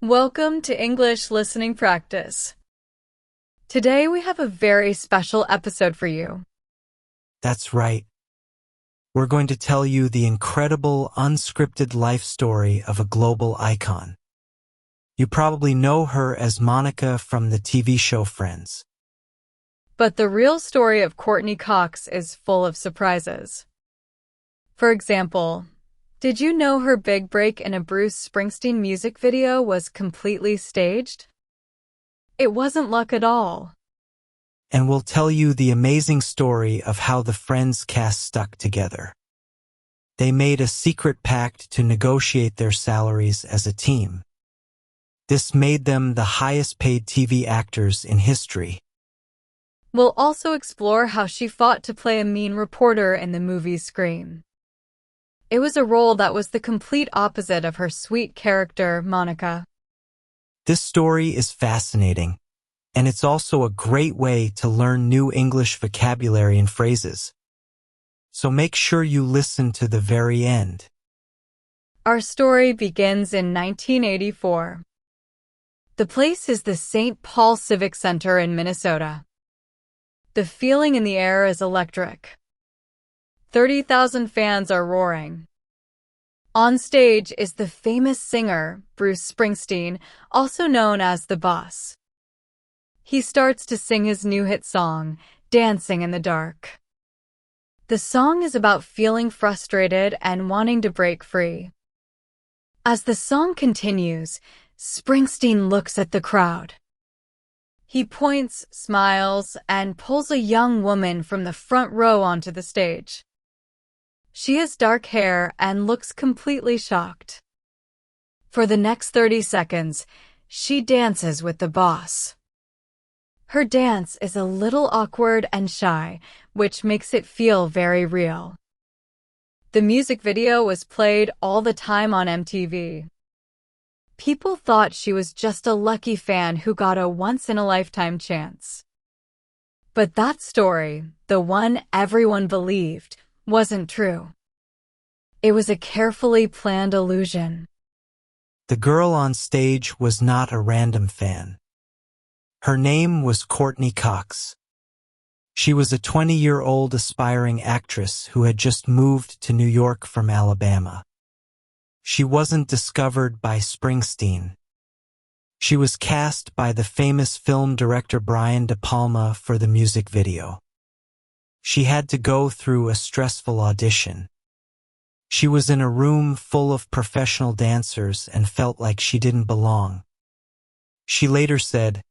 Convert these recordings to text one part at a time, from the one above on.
Welcome to English Listening Practice. Today we have a very special episode for you. That's right. We're going to tell you the incredible, unscripted life story of a global icon. You probably know her as Monica from the TV show Friends. But the real story of Courteney Cox is full of surprises. For example, did you know her big break in a Bruce Springsteen music video was completely staged? It wasn't luck at all. And we'll tell you the amazing story of how the Friends cast stuck together. They made a secret pact to negotiate their salaries as a team. This made them the highest-paid TV actors in history. We'll also explore how she fought to play a mean reporter in the movie Scream. It was a role that was the complete opposite of her sweet character, Monica. This story is fascinating, and it's also a great way to learn new English vocabulary and phrases. So make sure you listen to the very end. Our story begins in 1984. The place is the St. Paul Civic Center in Minnesota. The feeling in the air is electric. 30,000 fans are roaring. On stage is the famous singer, Bruce Springsteen, also known as the Boss. He starts to sing his new hit song, Dancing in the Dark. The song is about feeling frustrated and wanting to break free. As the song continues, Springsteen looks at the crowd. He points, smiles, and pulls a young woman from the front row onto the stage. She has dark hair and looks completely shocked. For the next 30 seconds, she dances with the boss. Her dance is a little awkward and shy, which makes it feel very real. The music video was played all the time on MTV. People thought she was just a lucky fan who got a once-in-a-lifetime chance. But that story, the one everyone believed, wasn't true. It was a carefully planned illusion. The girl on stage was not a random fan. Her name was Courteney Cox. She was a 20-year-old aspiring actress who had just moved to New York from Alabama. She wasn't discovered by Springsteen. She was cast by the famous film director Brian De Palma for the music video. She had to go through a stressful audition. She was in a room full of professional dancers and felt like she didn't belong. She later said,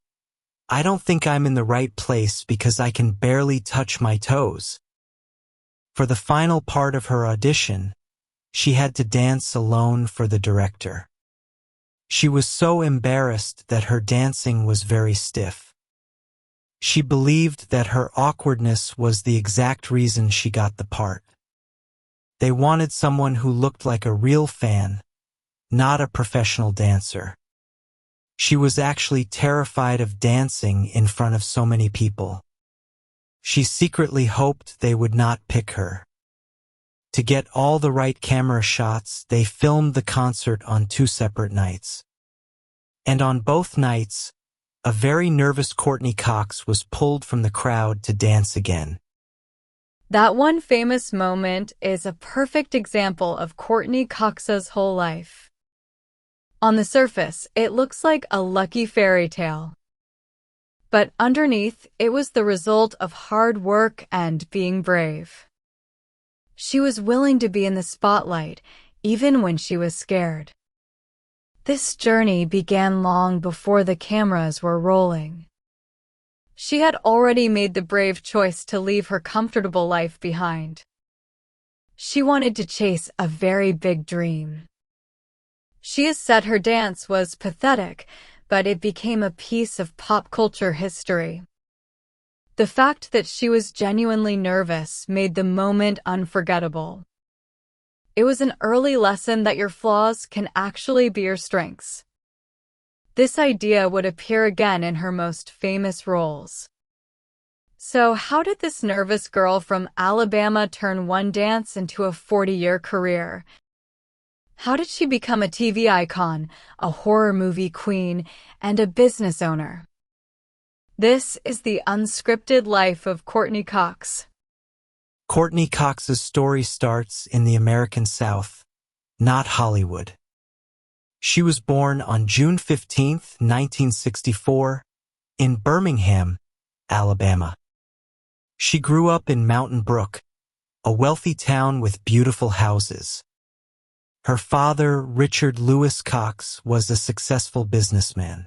"I don't think I'm in the right place because I can barely touch my toes." For the final part of her audition, she had to dance alone for the director. She was so embarrassed that her dancing was very stiff. She believed that her awkwardness was the exact reason she got the part. They wanted someone who looked like a real fan, not a professional dancer. She was actually terrified of dancing in front of so many people. She secretly hoped they would not pick her. To get all the right camera shots, they filmed the concert on 2 separate nights. And on both nights, a very nervous Courteney Cox was pulled from the crowd to dance again. That one famous moment is a perfect example of Courteney Cox's whole life. On the surface, it looks like a lucky fairy tale. But underneath, it was the result of hard work and being brave. She was willing to be in the spotlight, even when she was scared. This journey began long before the cameras were rolling. She had already made the brave choice to leave her comfortable life behind. She wanted to chase a very big dream. She has said her dance was pathetic, but it became a piece of pop culture history. The fact that she was genuinely nervous made the moment unforgettable. It was an early lesson that your flaws can actually be your strengths. This idea would appear again in her most famous roles. So how did this nervous girl from Alabama turn one dance into a 40-year career? How did she become a TV icon, a horror movie queen, and a business owner? This is the unscripted life of Courteney Cox. Courteney Cox's story starts in the American South, not Hollywood. She was born on June 15, 1964, in Birmingham, Alabama. She grew up in Mountain Brook, a wealthy town with beautiful houses. Her father, Richard Lewis Cox, was a successful businessman.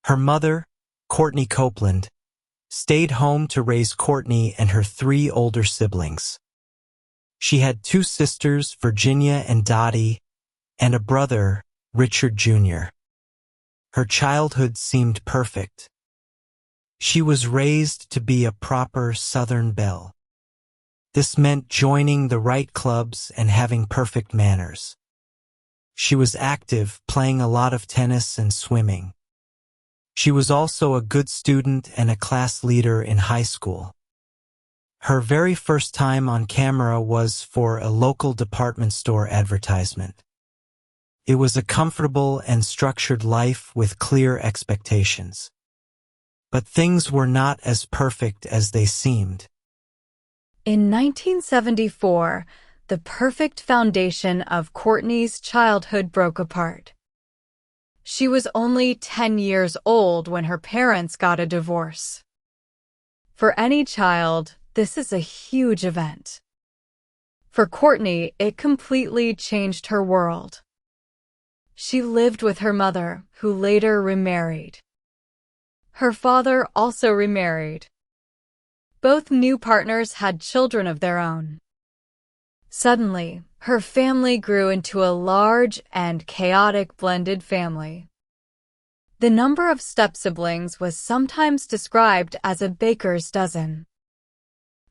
Her mother, Courtney Copeland, stayed home to raise Courtney and her 3 older siblings. She had 2 sisters, Virginia and Dottie, and a brother, Richard Jr. Her childhood seemed perfect. She was raised to be a proper Southern belle. This meant joining the right clubs and having perfect manners. She was active, playing a lot of tennis and swimming. She was also a good student and a class leader in high school. Her very first time on camera was for a local department store advertisement. It was a comfortable and structured life with clear expectations. But things were not as perfect as they seemed. In 1974, the perfect foundation of Courtney's childhood broke apart. She was only 10 years old when her parents got a divorce. For any child, this is a huge event. For Courtney, it completely changed her world. She lived with her mother, who later remarried. Her father also remarried. Both new partners had children of their own. Suddenly, her family grew into a large and chaotic blended family. The number of step-siblings was sometimes described as a baker's dozen.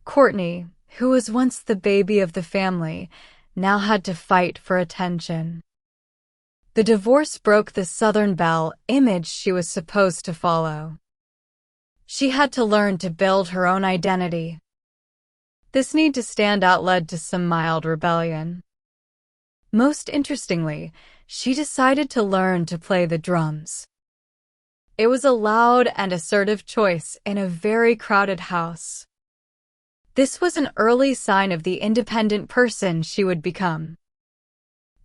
Courtney, who was once the baby of the family, now had to fight for attention. The divorce broke the Southern belle image she was supposed to follow. She had to learn to build her own identity. This need to stand out led to some mild rebellion. Most interestingly, she decided to learn to play the drums. It was a loud and assertive choice in a very crowded house. This was an early sign of the independent person she would become.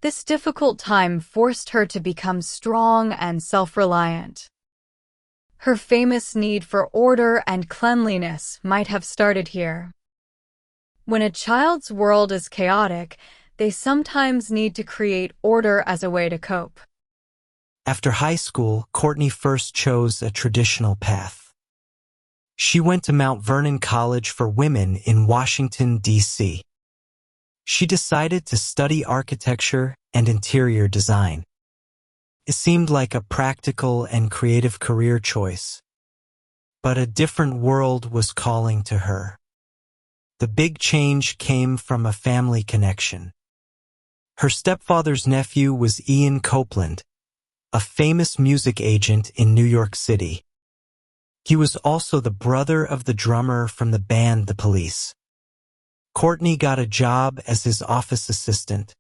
This difficult time forced her to become strong and self-reliant. Her famous need for order and cleanliness might have started here. When a child's world is chaotic, they sometimes need to create order as a way to cope. After high school, Courtney first chose a traditional path. She went to Mount Vernon College for Women in Washington, D.C. She decided to study architecture and interior design. It seemed like a practical and creative career choice. But a different world was calling to her. The big change came from a family connection. Her stepfather's nephew was Ian Copeland, a famous music agent in New York City. He was also the brother of the drummer from the band The Police. Courtney got a job as his office assistant,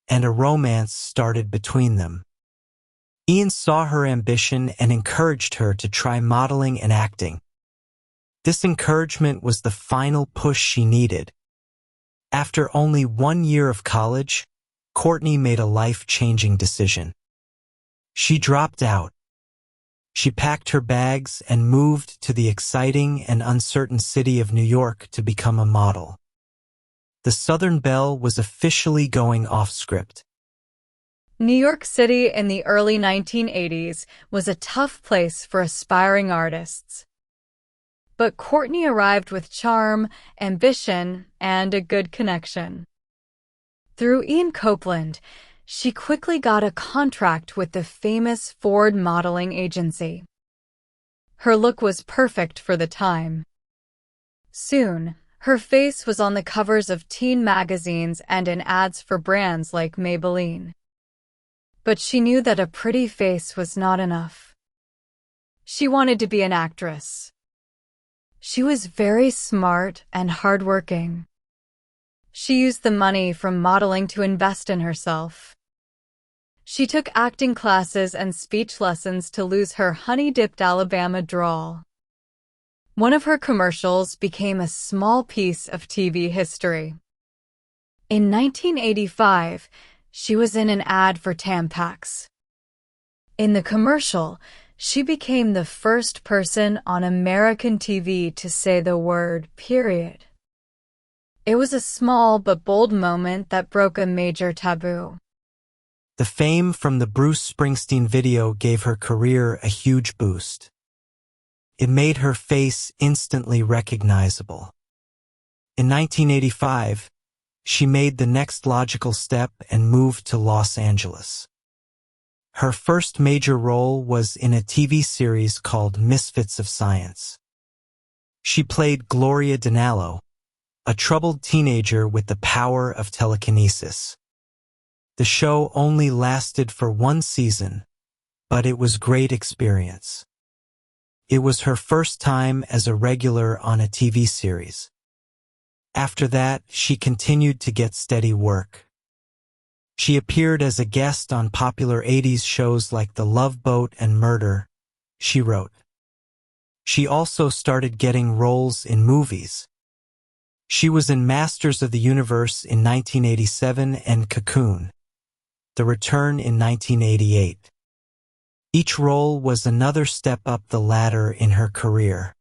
and a romance started between them. Ian saw her ambition and encouraged her to try modeling and acting. This encouragement was the final push she needed. After only 1 year of college, Courtney made a life-changing decision. She dropped out. She packed her bags and moved to the exciting and uncertain city of New York to become a model. The Southern belle was officially going off script. New York City in the early 1980s was a tough place for aspiring artists. But Courtney arrived with charm, ambition, and a good connection. Through Ian Copeland, she quickly got a contract with the famous Ford modeling agency. Her look was perfect for the time. Soon, her face was on the covers of teen magazines and in ads for brands like Maybelline. But she knew that a pretty face was not enough. She wanted to be an actress. She was very smart and hardworking. She used the money from modeling to invest in herself. She took acting classes and speech lessons to lose her honey-dipped Alabama drawl. One of her commercials became a small piece of TV history. In 1985, she was in an ad for Tampax. In the commercial, she became the first person on American TV to say the word period. It was a small but bold moment that broke a major taboo. The fame from the Bruce Springsteen video gave her career a huge boost. It made her face instantly recognizable. In 1985, she made the next logical step and moved to Los Angeles. Her first major role was in a TV series called Misfits of Science. She played Gloria Dinallo, a troubled teenager with the power of telekinesis. The show only lasted for one season, but it was a great experience. It was her first time as a regular on a TV series. After that, she continued to get steady work. She appeared as a guest on popular 80s shows like The Love Boat and Murder, she wrote. She also started getting roles in movies. She was in Masters of the Universe in 1987 and Cocoon, The Return in 1988. Each role was another step up the ladder in her career.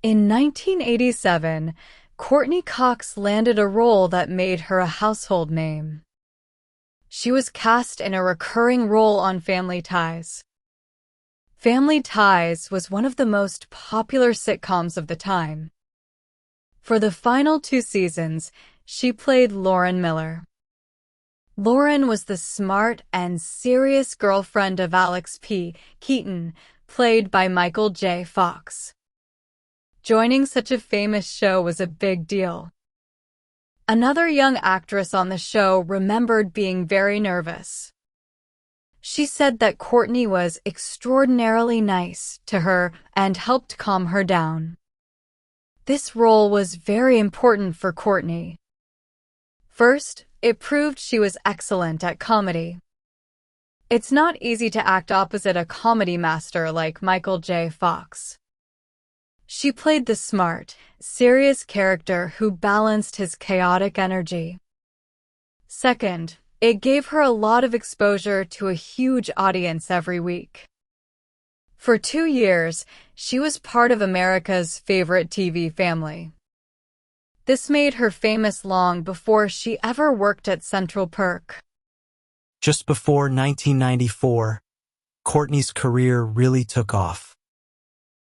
In 1987, Courteney Cox landed a role that made her a household name. She was cast in a recurring role on Family Ties. Family Ties was one of the most popular sitcoms of the time. For the final 2 seasons, she played Lauren Miller. Lauren was the smart and serious girlfriend of Alex P. Keaton, played by Michael J. Fox. Joining such a famous show was a big deal. Another young actress on the show remembered being very nervous. She said that Courteney was extraordinarily nice to her and helped calm her down. This role was very important for Courteney. First, it proved she was excellent at comedy. It's not easy to act opposite a comedy master like Michael J. Fox. She played the smart, serious character who balanced his chaotic energy. Second, it gave her a lot of exposure to a huge audience every week. For 2 years, she was part of America's favorite TV family. This made her famous long before she ever worked at Central Perk. Just before 1994, Courteney's career really took off.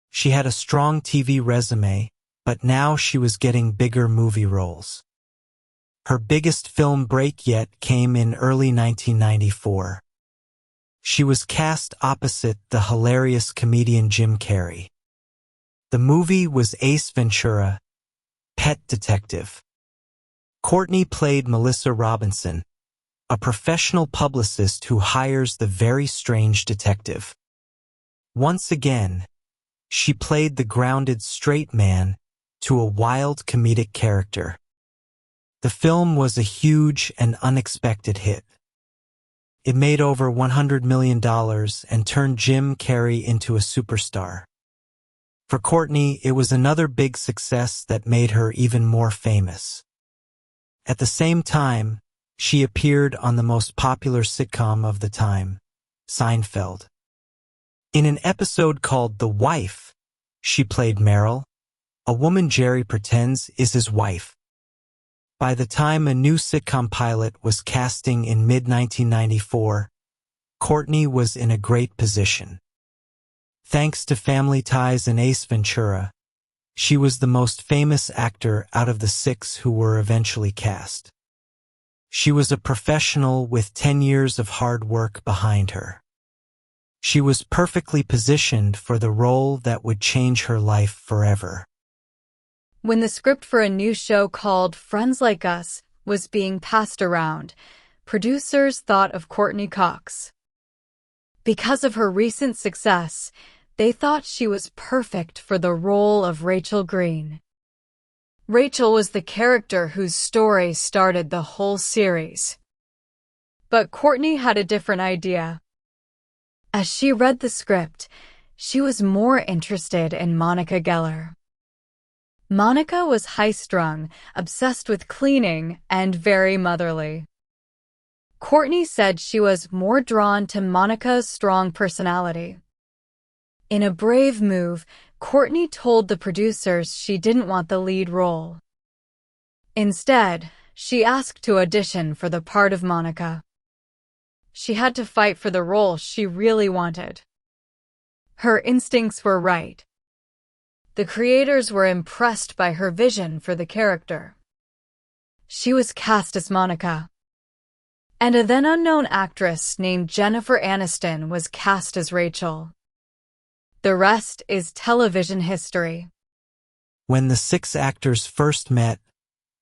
She had a strong TV resume, but now she was getting bigger movie roles. Her biggest film break yet came in early 1994. She was cast opposite the hilarious comedian Jim Carrey. The movie was Ace Ventura, Pet Detective. Courteney played Melissa Robinson, a professional publicist who hires the very strange detective. Once again, she played the grounded straight man to a wild comedic character. The film was a huge and unexpected hit. It made over $100 million and turned Jim Carrey into a superstar. For Courteney, it was another big success that made her even more famous. At the same time, she appeared on the most popular sitcom of the time, Seinfeld. In an episode called The Wife, she played Meryl, a woman Jerry pretends is his wife. By the time a new sitcom pilot was casting in mid-1994, Courteney was in a great position. Thanks to Family Ties and Ace Ventura, she was the most famous actor out of the 6 who were eventually cast. She was a professional with 10 years of hard work behind her. She was perfectly positioned for the role that would change her life forever. When the script for a new show called Friends Like Us was being passed around, producers thought of Courteney Cox. Because of her recent success, they thought she was perfect for the role of Rachel Green. Rachel was the character whose story started the whole series. But Courtney had a different idea. As she read the script, she was more interested in Monica Geller. Monica was high-strung, obsessed with cleaning, and very motherly. Courtney said she was more drawn to Monica's strong personality. In a brave move, Courtney told the producers she didn't want the lead role. Instead, she asked to audition for the part of Monica. She had to fight for the role she really wanted. Her instincts were right. The creators were impressed by her vision for the character. She was cast as Monica. And a then-unknown actress named Jennifer Aniston was cast as Rachel. The rest is television history. When the 6 actors first met,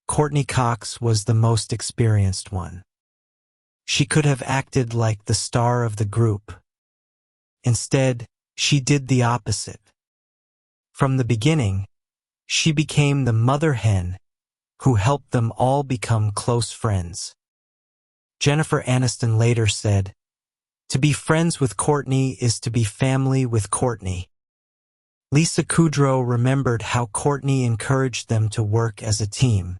Courteney Cox was the most experienced one. She could have acted like the star of the group. Instead, she did the opposite. From the beginning, she became the mother hen who helped them all become close friends. Jennifer Aniston later said, "To be friends with Courtney is to be family with Courtney." Lisa Kudrow remembered how Courtney encouraged them to work as a team.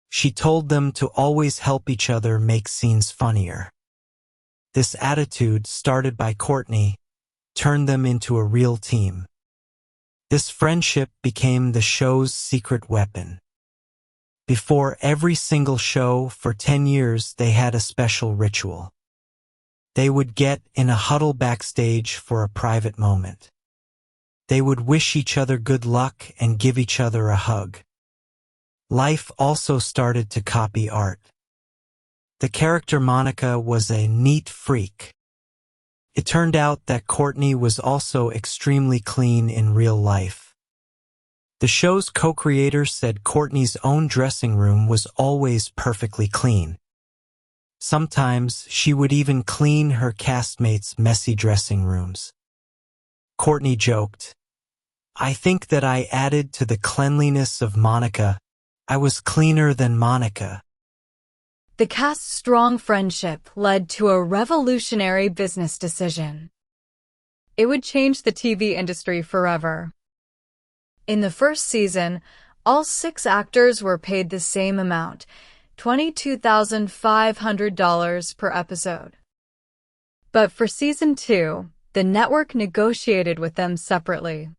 She told them to always help each other make scenes funnier. This attitude, started by Courtney, turned them into a real team. This friendship became the show's secret weapon. Before every single show, for 10 years, they had a special ritual. They would get in a huddle backstage for a private moment. They would wish each other good luck and give each other a hug. Life also started to copy art. The character Monica was a neat freak. It turned out that Courtney was also extremely clean in real life. The show's co-creators said Courtney's own dressing room was always perfectly clean. Sometimes she would even clean her castmates' messy dressing rooms. Courtney joked, "I think that I added to the cleanliness of Monica. I was cleaner than Monica." The cast's strong friendship led to a revolutionary business decision. It would change the TV industry forever. In the first season, all 6 actors were paid the same amount, $22,500 per episode. But for season 2, the network negotiated with them separately.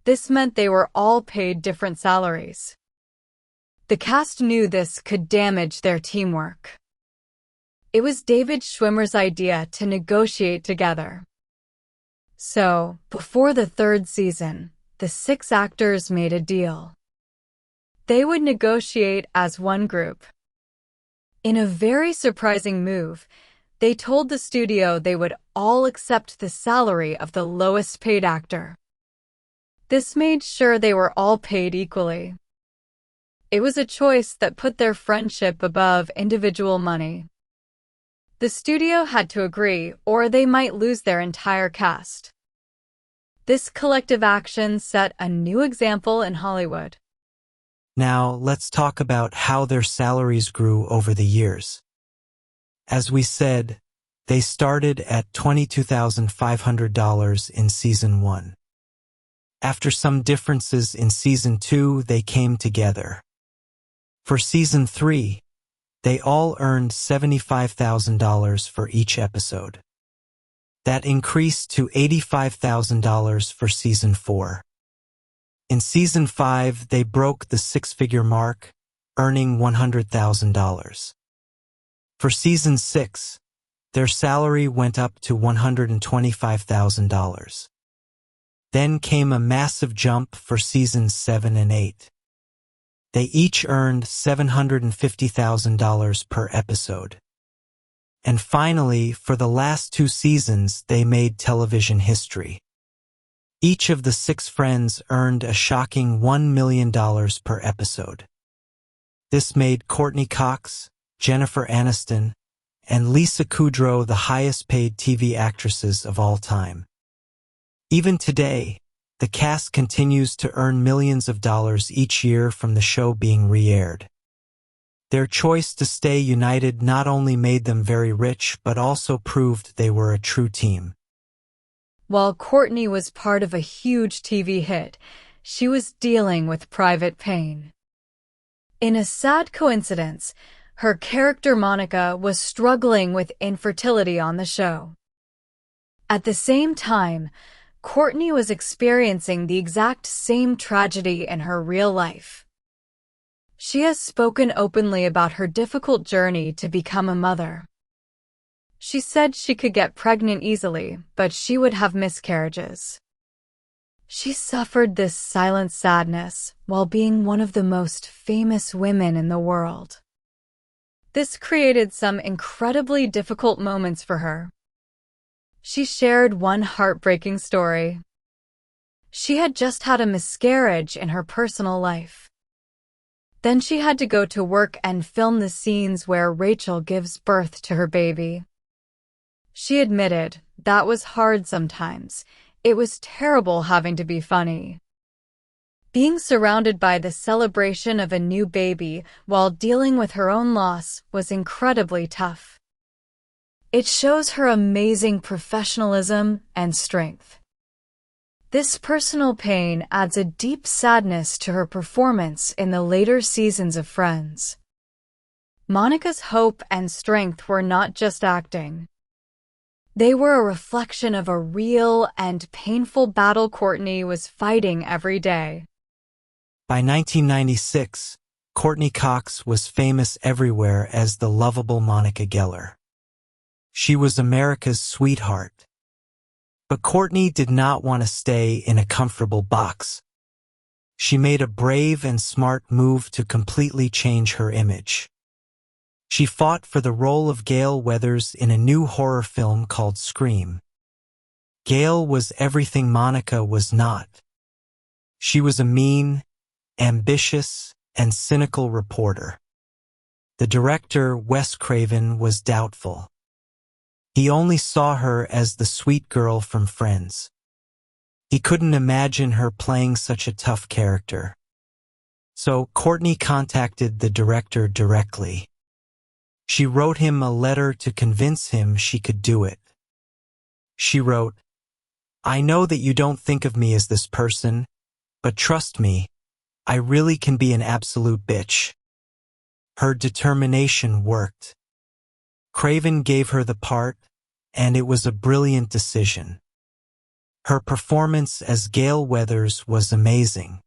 This meant they were all paid different salaries. The cast knew this could damage their teamwork. It was David Schwimmer's idea to negotiate together. So, before the 3rd season, the 6 actors made a deal. They would negotiate as one group. In a very surprising move, they told the studio they would all accept the salary of the lowest paid actor. This made sure they were all paid equally. It was a choice that put their friendship above individual money. The studio had to agree, or they might lose their entire cast. This collective action set a new example in Hollywood. Now, let's talk about how their salaries grew over the years. As we said, they started at $22,500 in Season 1. After some differences in Season 2, they came together. For Season 3, they all earned $75,000 for each episode. That increased to $85,000 for Season 4. In Season 5, they broke the 6-figure mark, earning $100,000. For Season 6, their salary went up to $125,000. Then came a massive jump for Seasons 7 and 8. They each earned $750,000 per episode. And finally, for the last 2 seasons, they made television history. Each of the 6 friends earned a shocking $1 million per episode. This made Courteney Cox, Jennifer Aniston, and Lisa Kudrow the highest-paid TV actresses of all time. Even today, the cast continues to earn millions of dollars each year from the show being re-aired. Their choice to stay united not only made them very rich but also proved they were a true team. While Courtney was part of a huge TV hit, she was dealing with private pain. In a sad coincidence, her character Monica was struggling with infertility on the show. At the same time, Courtney was experiencing the exact same tragedy in her real life. She has spoken openly about her difficult journey to become a mother. She said she could get pregnant easily, but she would have miscarriages. She suffered this silent sadness while being one of the most famous women in the world. This created some incredibly difficult moments for her. She shared one heartbreaking story. She had just had a miscarriage in her personal life. Then she had to go to work and film the scenes where Rachel gives birth to her baby. She admitted that was hard sometimes. It was terrible having to be funny. Being surrounded by the celebration of a new baby while dealing with her own loss was incredibly tough. It shows her amazing professionalism and strength. This personal pain adds a deep sadness to her performance in the later seasons of Friends. Monica's hope and strength were not just acting. They were a reflection of a real and painful battle Courtney was fighting every day. By 1996, Courteney Cox was famous everywhere as the lovable Monica Geller. She was America's sweetheart. But Courtney did not want to stay in a comfortable box. She made a brave and smart move to completely change her image. She fought for the role of Gale Weathers in a new horror film called Scream. Gale was everything Monica was not. She was a mean, ambitious, and cynical reporter. The director, Wes Craven, was doubtful. He only saw her as the sweet girl from Friends. He couldn't imagine her playing such a tough character. So Courtney contacted the director directly. She wrote him a letter to convince him she could do it. She wrote, "I know that you don't think of me as this person, but trust me, I really can be an absolute bitch." Her determination worked. Craven gave her the part, and it was a brilliant decision. Her performance as Gale Weathers was amazing.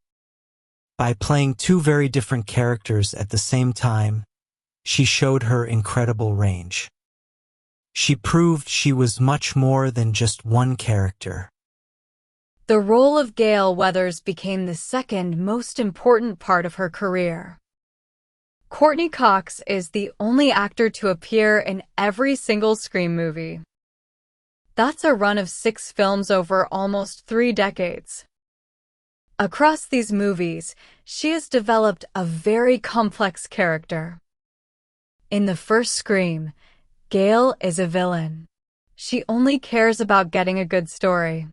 By playing two very different characters at the same time, she showed her incredible range. She proved she was much more than just one character. The role of Gale Weathers became the second most important part of her career. Courteney Cox is the only actor to appear in every single Scream movie. That's a run of 6 films over almost 3 decades. Across these movies, she has developed a very complex character. In the first Scream, Gale is a villain. She only cares about getting a good story.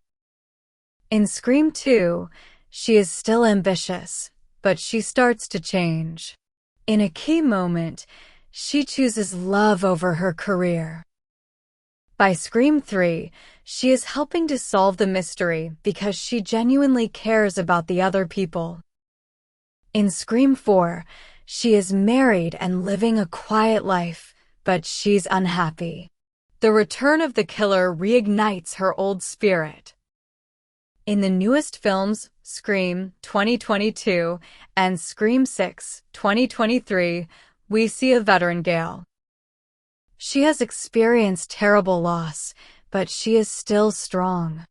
In Scream 2, she is still ambitious, but she starts to change. In a key moment, she chooses love over her career. By Scream 3, she is helping to solve the mystery because she genuinely cares about the other people. In Scream 4, she is married and living a quiet life, but she's unhappy. The return of the killer reignites her old spirit. In the newest films, Scream 2022 and Scream 6 2023, we see a veteran Gale. She has experienced terrible loss, but she is still strong.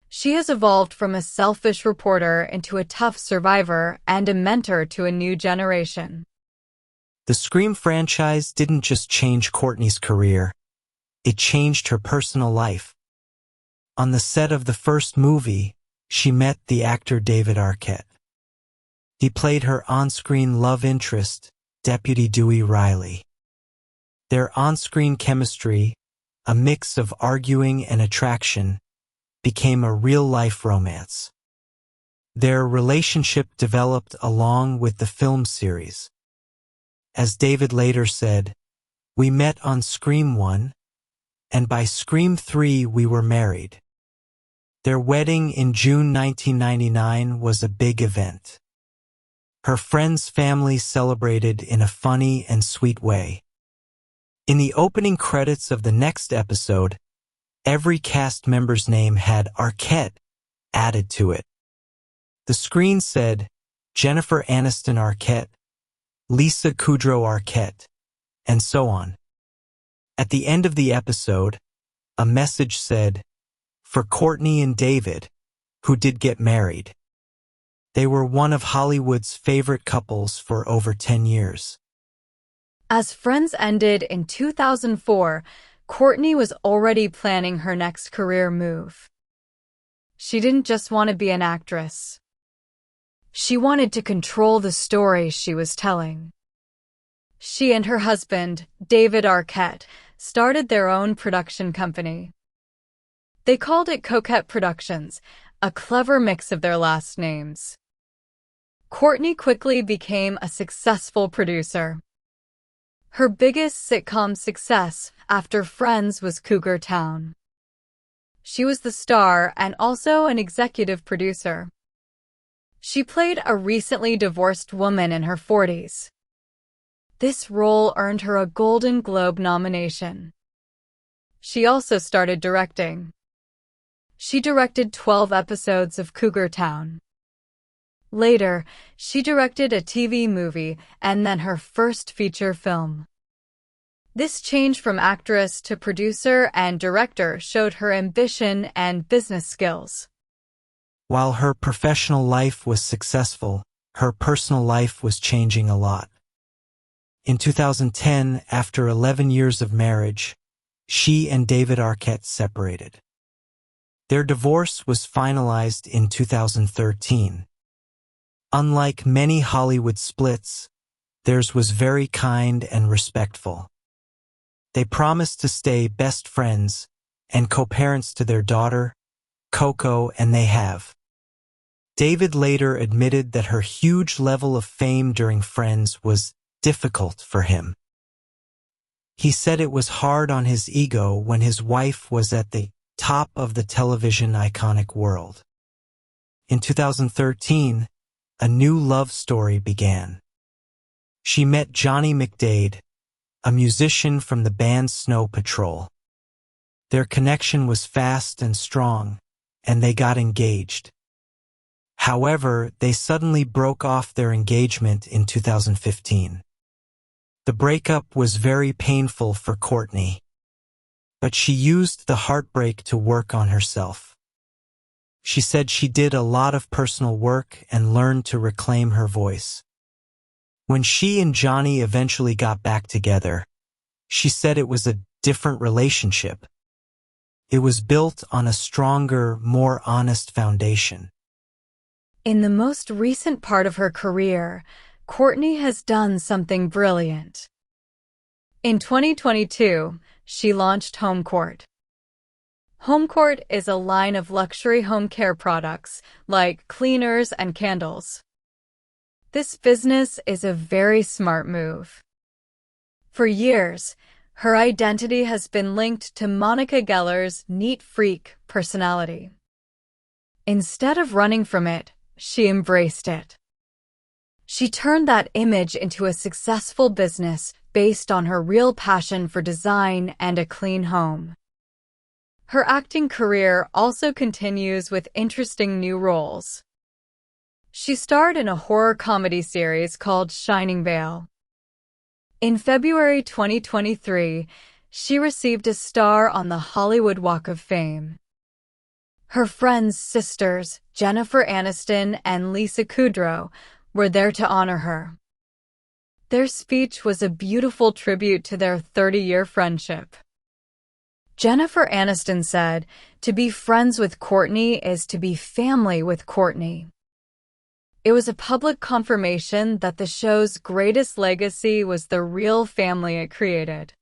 She has evolved from a selfish reporter into a tough survivor and a mentor to a new generation. The Scream franchise didn't just change Courtney's career, it changed her personal life. On the set of the first movie, she met the actor David Arquette. He played her on-screen love interest, Deputy Dewey Riley. Their on-screen chemistry, a mix of arguing and attraction, became a real-life romance. Their relationship developed along with the film series. As David later said, "We met on Scream 1, and by Scream 3 we were married." Their wedding in June 1999 was a big event. Her friend's family celebrated in a funny and sweet way. In the opening credits of the next episode, every cast member's name had Arquette added to it. The screen said Jennifer Aniston Arquette, Lisa Kudrow Arquette, and so on. At the end of the episode, a message said, "For Courtney and David, who did get married." They were one of Hollywood's favorite couples for over 10 years. As Friends ended in 2004, Courtney was already planning her next career move. She didn't just want to be an actress. She wanted to control the story she was telling. She and her husband, David Arquette, started their own production company. They called it Coquette Productions, a clever mix of their last names. Courtney quickly became a successful producer. Her biggest sitcom success after Friends was Cougar Town. She was the star and also an executive producer. She played a recently divorced woman in her 40s. This role earned her a Golden Globe nomination. She also started directing. She directed 12 episodes of Cougar Town. Later, she directed a TV movie and then her first feature film. This change from actress to producer and director showed her ambition and business skills. While her professional life was successful, her personal life was changing a lot. In 2010, after 11 years of marriage, she and David Arquette separated. Their divorce was finalized in 2013. Unlike many Hollywood splits, theirs was very kind and respectful. They promised to stay best friends and co-parents to their daughter, Coco, and they have. David later admitted that her huge level of fame during Friends was difficult for him. He said it was hard on his ego when his wife was at the top of the television iconic world. In 2013, a new love story began. She met Johnny McDade, a musician from the band Snow Patrol. Their connection was fast and strong, and they got engaged. However, they suddenly broke off their engagement in 2015. The breakup was very painful for Courtney, but she used the heartbreak to work on herself. She said she did a lot of personal work and learned to reclaim her voice. When she and Johnny eventually got back together, she said it was a different relationship. It was built on a stronger, more honest foundation. In the most recent part of her career, Courtney has done something brilliant. In 2022, she launched HomeCourt. HomeCourt is a line of luxury home care products like cleaners and candles. This business is a very smart move. For years, her identity has been linked to Monica Geller's neat freak personality. Instead of running from it, she embraced it. She turned that image into a successful business based on her real passion for design and a clean home. Her acting career also continues with interesting new roles. She starred in a horror comedy series called Shining Vale. In February 2023, she received a star on the Hollywood Walk of Fame. Her friends' sisters, Jennifer Aniston and Lisa Kudrow, were there to honor her. Their speech was a beautiful tribute to their 30-year friendship. Jennifer Aniston said, "To be friends with Courtney is to be family with Courtney." It was a public confirmation that the show's greatest legacy was the real family it created.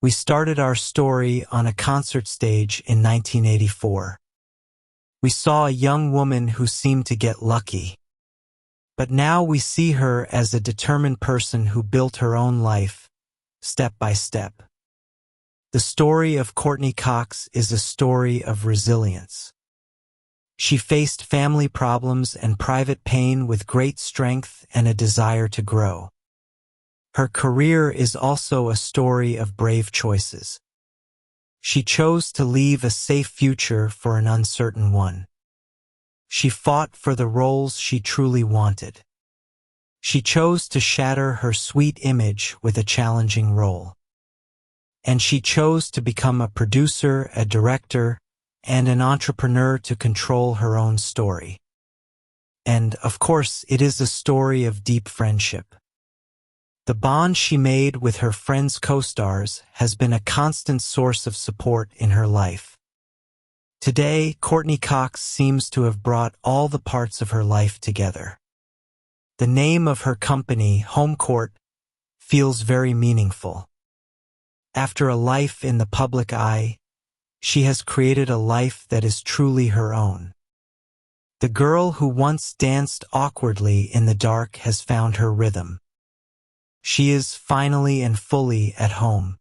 We started our story on a concert stage in 1984. We saw a young woman who seemed to get lucky. But now we see her as a determined person who built her own life, step by step. The story of Courteney Cox is a story of resilience. She faced family problems and private pain with great strength and a desire to grow. Her career is also a story of brave choices. She chose to leave a safe future for an uncertain one. She fought for the roles she truly wanted. She chose to shatter her sweet image with a challenging role. And she chose to become a producer, a director, and an entrepreneur to control her own story. And, of course, it is a story of deep friendship. The bond she made with her friends' co-stars has been a constant source of support in her life. Today, Courteney Cox seems to have brought all the parts of her life together. The name of her company, Home Court, feels very meaningful. After a life in the public eye, she has created a life that is truly her own. The girl who once danced awkwardly in the dark has found her rhythm. She is finally and fully at home.